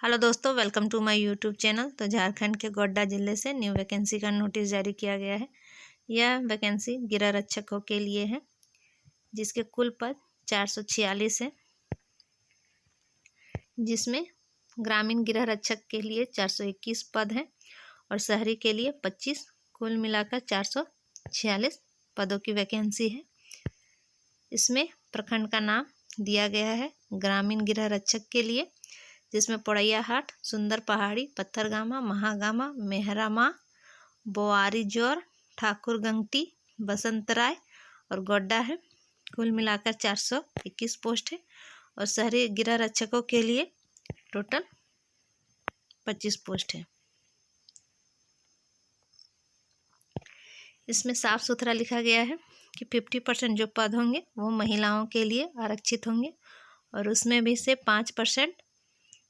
Hello दोस्तों, welcome to my YouTube channel. तो झारखंड के गोड्डा जिले से न्यू वैकेंसी का नोटिस जारी किया गया है। यह वैकेंसी गृह रक्षकों के लिए है, जिसके कुल पद 446 है, जिसमें ग्रामीण गृह रक्षक के लिए 421 पद हैं और शहरी के लिए 25, कुल मिलाकर 446 पदों की वैकेंसी है। इसमें प्रखंड का नाम दिया गया है ग्रामीण गृह रक्षक के लिए, जिसमें पोड़ैयाहाट, सुंदर पहाड़ी, पत्थरगामा, महागामा, मेहरामा, बोआरीजोर, ठाकुरगंगटी, बसंतराय और गोड्डा है। कुल मिलाकर 421 पोस्ट है और शहरी गृह रक्षकों के लिए टोटल 25 पोस्ट है। इसमें साफ सुथरा लिखा गया है कि 50% जो पद होंगे वो महिलाओं के लिए आरक्षित होंगे और उसमें भी से 5%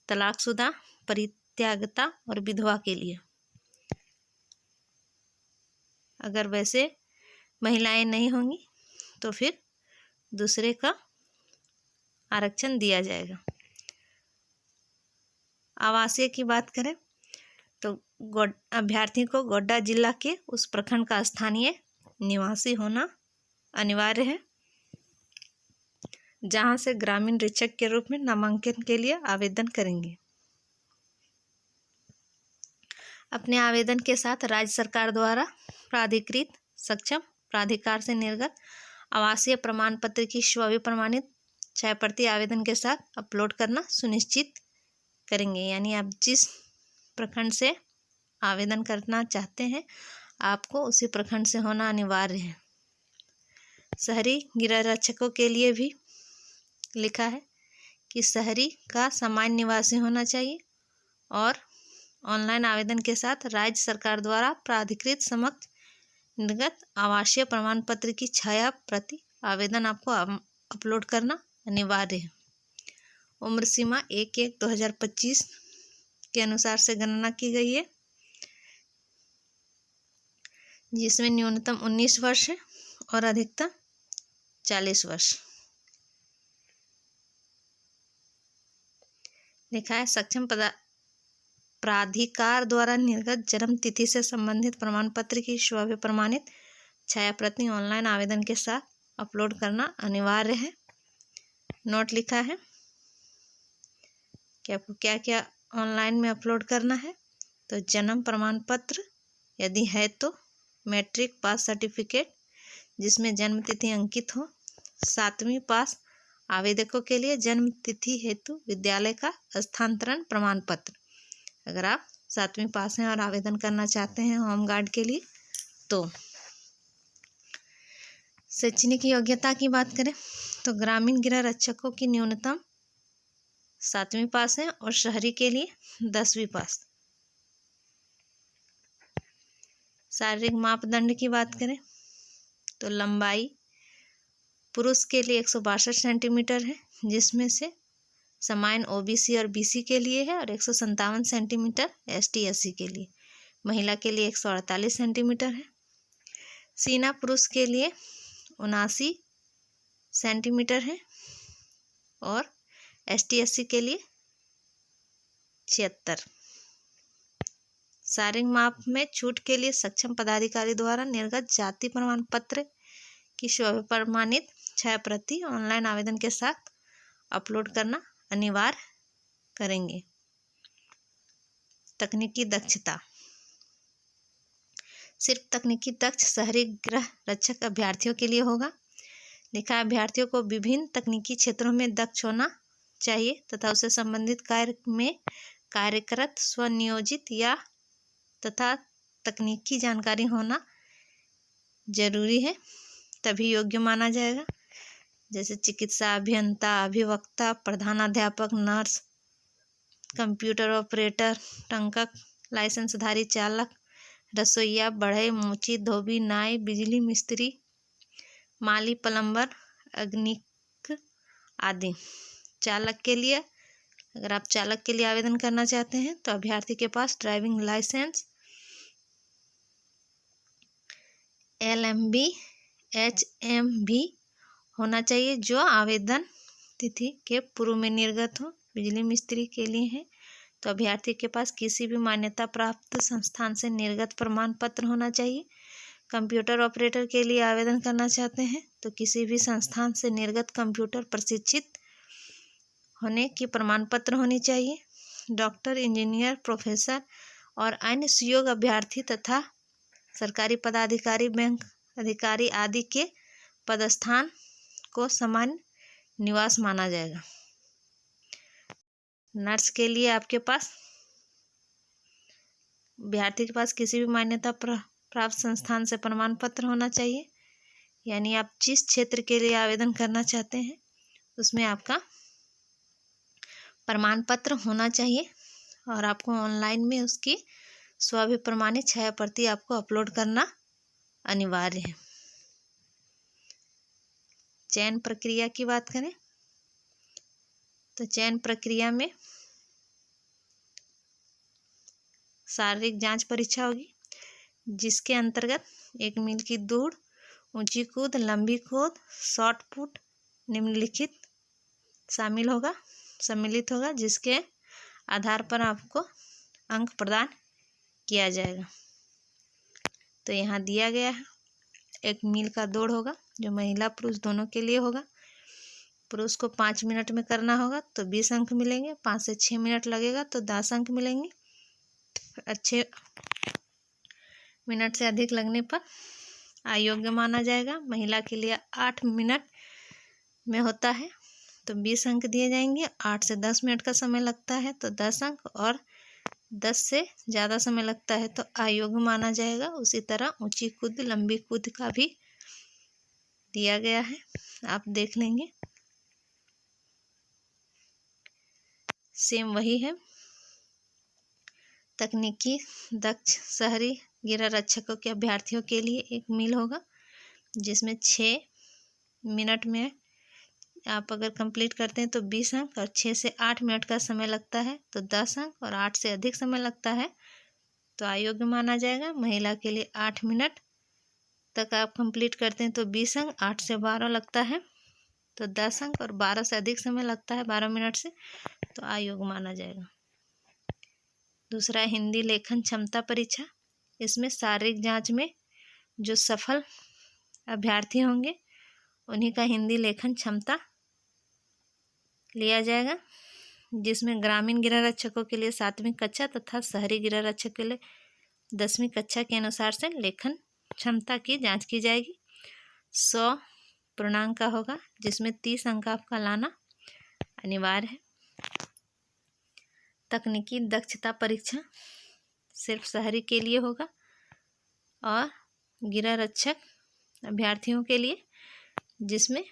तलाकशुदा, परित्यागता और विधवा के लिए। अगर वैसे महिलाएं नहीं होंगी तो फिर दूसरे का आरक्षण दिया जाएगा। आवासीय की बात करें तो अभ्यर्थी को गोड्डा जिला के उस प्रखंड का स्थानीय निवासी होना अनिवार्य है जहां से ग्रामीण रक्षक के रूप में नामांकन के लिए आवेदन करेंगे। अपने आवेदन के साथ राज्य सरकार द्वारा प्राधिकृत सक्षम प्राधिकार से निर्गत आवासीय प्रमाण पत्र की स्वविप्रमाणित छायाप्रति आवेदन के साथ अपलोड करना सुनिश्चित करेंगे। यानी आप जिस प्रखंड से आवेदन करना चाहते हैं आपको उसी प्रखंड से होना अनिवार्य है। शहरी गृह रक्षकों के लिए भी लिखा है कि शहरी का सामान्य निवासी होना चाहिए और ऑनलाइन आवेदन के साथ राज्य सरकार द्वारा प्राधिकृत समक्ष निर्गत आवासीय प्रमाण पत्र की छाया प्रति आवेदन आपको अपलोड करना अनिवार्य है। उम्र सीमा 1/1/2025 के अनुसार से गणना की गई है, जिसमें न्यूनतम 19 वर्ष है और अधिकतम 40 वर्ष। लिखा है सक्षम प्राधिकार द्वारा निर्गत जन्म तिथि से संबंधित प्रमाण पत्र की स्वविप्रमाणित छाया प्रति ऑनलाइन आवेदन के साथ अपलोड करना अनिवार्य है। नोट लिखा है कि आपको क्या क्या ऑनलाइन में अपलोड करना है। तो जन्म प्रमाण पत्र यदि है तो मैट्रिक पास सर्टिफिकेट जिसमें जन्म तिथि अंकित हो। 7वीं पास आवेदकों के लिए जन्म तिथि हेतु विद्यालय का स्थानांतरण प्रमाण पत्र। अगर आप 7वीं पास हैं और आवेदन करना चाहते हैं होमगार्ड के लिए तो। शैक्षणिक योग्यता की बात करें तो ग्रामीण गृह रक्षकों की न्यूनतम 7वीं पास है और शहरी के लिए 10वीं पास। शारीरिक मापदंड की बात करें तो लंबाई पुरुष के लिए 162 सेंटीमीटर है, जिसमें से समान ओबीसी और बीसी के लिए है और 157 सेंटीमीटर एसटी एससी के लिए। महिला के लिए 148 सेंटीमीटर है। सीना पुरुष के लिए 79 सेंटीमीटर है और एसटी एससी के लिए 76। शारीरिक माप में छूट के लिए सक्षम पदाधिकारी द्वारा निर्गत जाति प्रमाण पत्र की स्वप्रमाणित छाया प्रति ऑनलाइन आवेदन के साथ अपलोड करना अनिवार्य करेंगे। तकनीकी दक्षता सिर्फ तकनीकी दक्ष शहरी गृह रक्षक अभ्यर्थियों के लिए होगा। लिखा अभ्यर्थियों को विभिन्न तकनीकी क्षेत्रों में दक्ष होना चाहिए तथा उससे संबंधित कार्य में कार्यरत स्वनियोजित या तथा तकनीकी जानकारी होना जरूरी है, तभी योग्य माना जाएगा। जैसे चिकित्सा अभियंता, अभिवक्ता, प्रधानाध्यापक, नर्स, कंप्यूटर ऑपरेटर, टंकक, लाइसेंसधारी चालक, रसोइया, बढ़ई, मोची, धोबी, नाई, बिजली मिस्त्री, माली, प्लम्बर, अग्निक आदि। चालक के लिए अगर आप चालक के लिए आवेदन करना चाहते हैं तो अभ्यर्थी के पास ड्राइविंग लाइसेंस, LMB, HMB होना चाहिए जो आवेदन तिथि के पूर्व में निर्गत हो। बिजली मिस्त्री के लिए है तो अभ्यर्थी के पास किसी भी मान्यता प्राप्त संस्थान से निर्गत प्रमाण पत्र होना चाहिए। कंप्यूटर ऑपरेटर के लिए आवेदन करना चाहते हैं तो किसी भी संस्थान से निर्गत कंप्यूटर प्रशिक्षित होने की प्रमाण पत्र होनी चाहिए। डॉक्टर, इंजीनियर, प्रोफेसर और अन्य सुयोग्य अभ्यर्थी तथा सरकारी पदाधिकारी, बैंक अधिकारी आदि के पदस्थान को सामान्य निवास माना जाएगा। नर्स के लिए आपके पास अभ्यर्थी के पास किसी भी मान्यता प्राप्त संस्थान से प्रमाण पत्र होना चाहिए। यानी आप जिस क्षेत्र के लिए आवेदन करना चाहते हैं उसमें आपका प्रमाण पत्र होना चाहिए और आपको ऑनलाइन में उसकी स्वाभिप्रमाणित छाया प्रति आपको अपलोड करना अनिवार्य है। चयन प्रक्रिया की बात करें तो चयन प्रक्रिया में शारीरिक जांच परीक्षा होगी, जिसके अंतर्गत 1 मील की दौड़, ऊंची कूद, लंबी कूद, शॉट पुट निम्नलिखित सम्मिलित होगा, जिसके आधार पर आपको अंक प्रदान किया जाएगा। तो यहाँ दिया गया है 1 मील का दौड़ होगा जो महिला पुरुष दोनों के लिए होगा। पुरुष को 5 मिनट में करना होगा तो 20 अंक मिलेंगे। 5 से 6 मिनट लगेगा तो 10 अंक मिलेंगे। अच्छे मिनट से अधिक लगने पर अयोग्य माना जाएगा। महिला के लिए 8 मिनट में होता है तो 20 अंक दिए जाएंगे। 8 से 10 मिनट का समय लगता है तो 10 अंक, और 10 से ज़्यादा समय लगता है तो अयोग्य माना जाएगा। उसी तरह ऊंची कूद, लंबी कूद का भी दिया गया है, आप देख लेंगे। सेम वही है। तकनीकी दक्ष शहरी गिरारक्षकों के अभ्यर्थियों के लिए 1 मील होगा, जिसमें 6 मिनट में आप अगर कंप्लीट करते हैं तो 20 अंक, और 6 से 8 मिनट का समय लगता है तो 10 अंक, और 8 से अधिक समय लगता है तो अयोग्य माना जाएगा। महिला के लिए 8 मिनट तक आप कंप्लीट करते हैं तो 20 अंक, 8 से 12 लगता है तो 10 अंक, और 12 से अधिक समय लगता है 12 मिनट से तो अयोग्य माना जाएगा। दूसरा, हिंदी लेखन क्षमता परीक्षा। इसमें शारीरिक जांच में जो सफल अभ्यर्थी होंगे उन्हीं का हिंदी लेखन क्षमता लिया जाएगा, जिसमें ग्रामीण गिरारक्षकों के लिए 7वीं कक्षा तथा शहरी गिरारक्षक के लिए 10वीं कक्षा के अनुसार से लेखन क्षमता की जांच की जाएगी। 100 पूर्णांक का होगा, जिसमें 30 अंक आपका लाना अनिवार्य है। तकनीकी दक्षता परीक्षा सिर्फ शहरी के लिए होगा और गिरारक्षक अभ्यर्थियों के लिए, जिसमें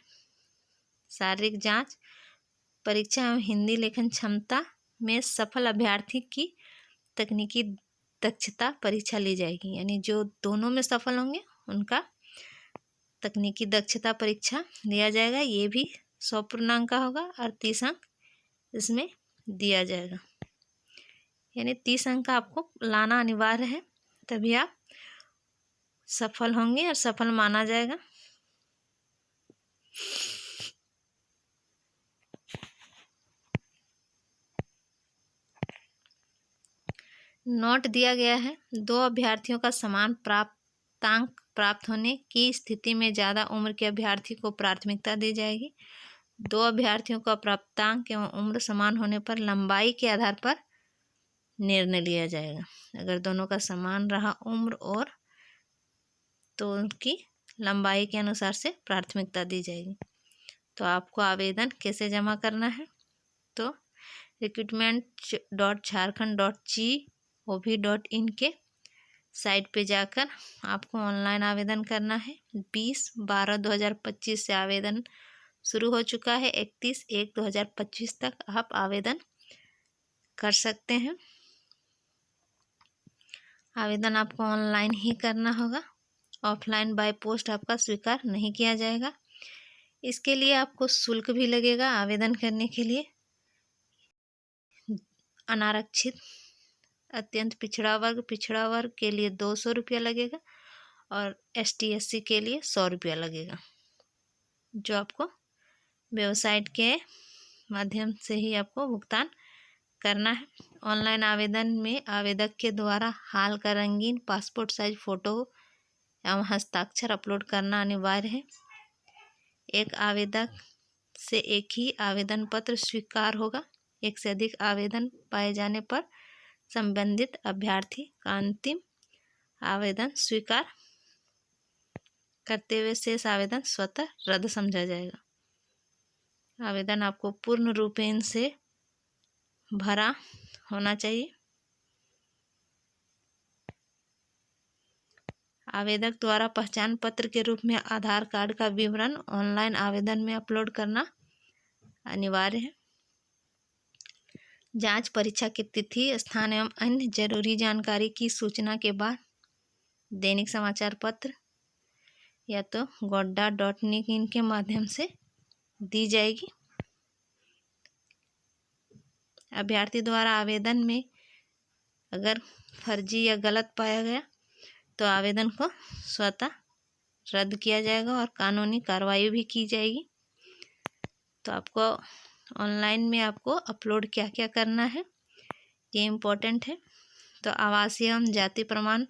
शारीरिक जांच परीक्षा एवं हिंदी लेखन क्षमता में सफल अभ्यर्थी की तकनीकी दक्षता परीक्षा ली जाएगी। यानी जो दोनों में सफल होंगे उनका तकनीकी दक्षता परीक्षा लिया जाएगा। ये भी 100 पूर्णांक का होगा और 30 अंक इसमें दिया जाएगा। यानी 30 अंक आपको लाना अनिवार्य है, तभी आप सफल होंगे और सफल माना जाएगा। नोट दिया गया है, 2 अभ्यर्थियों का समान प्राप्तांक प्राप्त होने की स्थिति में ज़्यादा उम्र के अभ्यर्थी को प्राथमिकता दी जाएगी। 2 अभ्यर्थियों का प्राप्तांक एवं उम्र समान होने पर लंबाई के आधार पर निर्णय लिया जाएगा। अगर दोनों का समान रहा उम्र और तो उनकी लंबाई के अनुसार से प्राथमिकता दी जाएगी। तो आपको आवेदन कैसे जमा करना है, तो recruitment.jharkhand.gov.in के साइट पे जाकर आपको ऑनलाइन आवेदन करना है। 20/12/2025 से आवेदन शुरू हो चुका है। 31/1/2025 तक आप आवेदन कर सकते हैं। आवेदन आपको ऑनलाइन ही करना होगा, ऑफलाइन बाय पोस्ट आपका स्वीकार नहीं किया जाएगा। इसके लिए आपको शुल्क भी लगेगा। आवेदन करने के लिए अनारक्षित, अत्यंत पिछड़ा वर्ग के लिए 200 रुपया लगेगा और ST/SC के लिए 100 रुपया लगेगा, जो आपको वेबसाइट के माध्यम से ही आपको भुगतान करना है। ऑनलाइन आवेदन में आवेदक के द्वारा हाल का रंगीन पासपोर्ट साइज फ़ोटो एवं हस्ताक्षर अपलोड करना अनिवार्य है। एक आवेदक से एक ही आवेदन पत्र स्वीकार होगा। एक से अधिक आवेदन पाए जाने पर संबंधित अभ्यर्थी का अंतिम आवेदन स्वीकार करते हुए शेष आवेदन स्वतः रद्द समझा जाएगा। आवेदन आपको पूर्ण रूपेण से भरा होना चाहिए। आवेदक द्वारा पहचान पत्र के रूप में आधार कार्ड का विवरण ऑनलाइन आवेदन में अपलोड करना अनिवार्य है। जांच परीक्षा की तिथि, स्थान एवं अन्य जरूरी जानकारी की सूचना के बाद दैनिक समाचार पत्र या तो godda.in के माध्यम से दी जाएगी। अभ्यर्थी द्वारा आवेदन में अगर फर्जी या गलत पाया गया तो आवेदन को स्वतः रद्द किया जाएगा और कानूनी कार्रवाई भी की जाएगी। तो आपको ऑनलाइन में आपको अपलोड क्या क्या करना है ये इम्पोर्टेंट है। तो आवासीय एवं जाति प्रमाण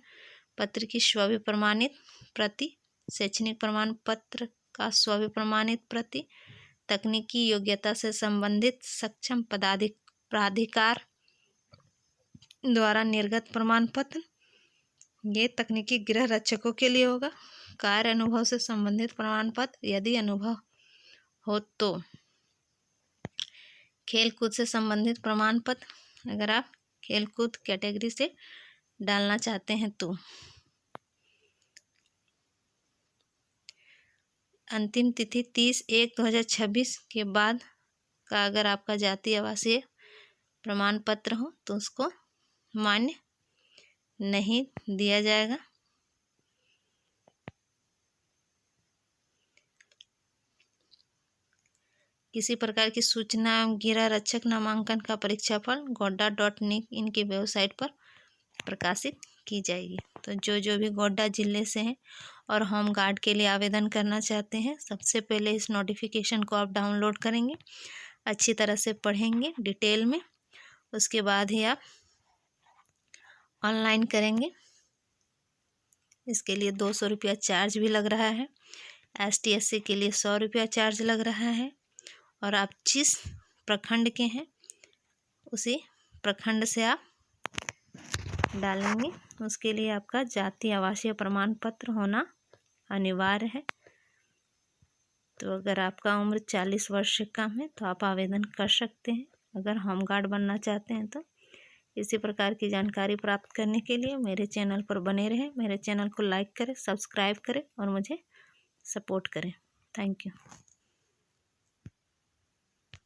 पत्र की स्वविप्रमाणित प्रति, शैक्षणिक प्रमाण पत्र का स्वविप्रमाणित प्रति, तकनीकी योग्यता से संबंधित सक्षम प्राधिकार द्वारा निर्गत प्रमाण पत्र, ये तकनीकी गृह रक्षकों के लिए होगा। कार्य अनुभव से संबंधित प्रमाण पत्र यदि अनुभव हो तो। खेल कूद से संबंधित प्रमाण पत्र अगर आप खेल कूद कैटेगरी से डालना चाहते हैं तो। अंतिम तिथि 30/1/2026 के बाद का अगर आपका जाति आवासीय प्रमाण पत्र हो तो उसको मान्य नहीं दिया जाएगा। किसी प्रकार की सूचना एवं गृह रक्षक नामांकन का परीक्षाफल godda.in की वेबसाइट पर प्रकाशित की जाएगी। तो जो भी गोड्डा ज़िले से हैं और होम गार्ड के लिए आवेदन करना चाहते हैं, सबसे पहले इस नोटिफिकेशन को आप डाउनलोड करेंगे, अच्छी तरह से पढ़ेंगे डिटेल में, उसके बाद ही आप ऑनलाइन करेंगे। इसके लिए 200 रुपया चार्ज भी लग रहा है। ST SC के लिए 100 रुपया चार्ज लग रहा है। और आप जिस प्रखंड के हैं उसी प्रखंड से आप डालेंगे। उसके लिए आपका जाति आवासीय प्रमाण पत्र होना अनिवार्य है। तो अगर आपका उम्र 40 वर्ष से कम है तो आप आवेदन कर सकते हैं। अगर होम गार्ड बनना चाहते हैं तो इसी प्रकार की जानकारी प्राप्त करने के लिए मेरे चैनल पर बने रहें। मेरे चैनल को लाइक करें, सब्सक्राइब करें और मुझे सपोर्ट करें। Thank you.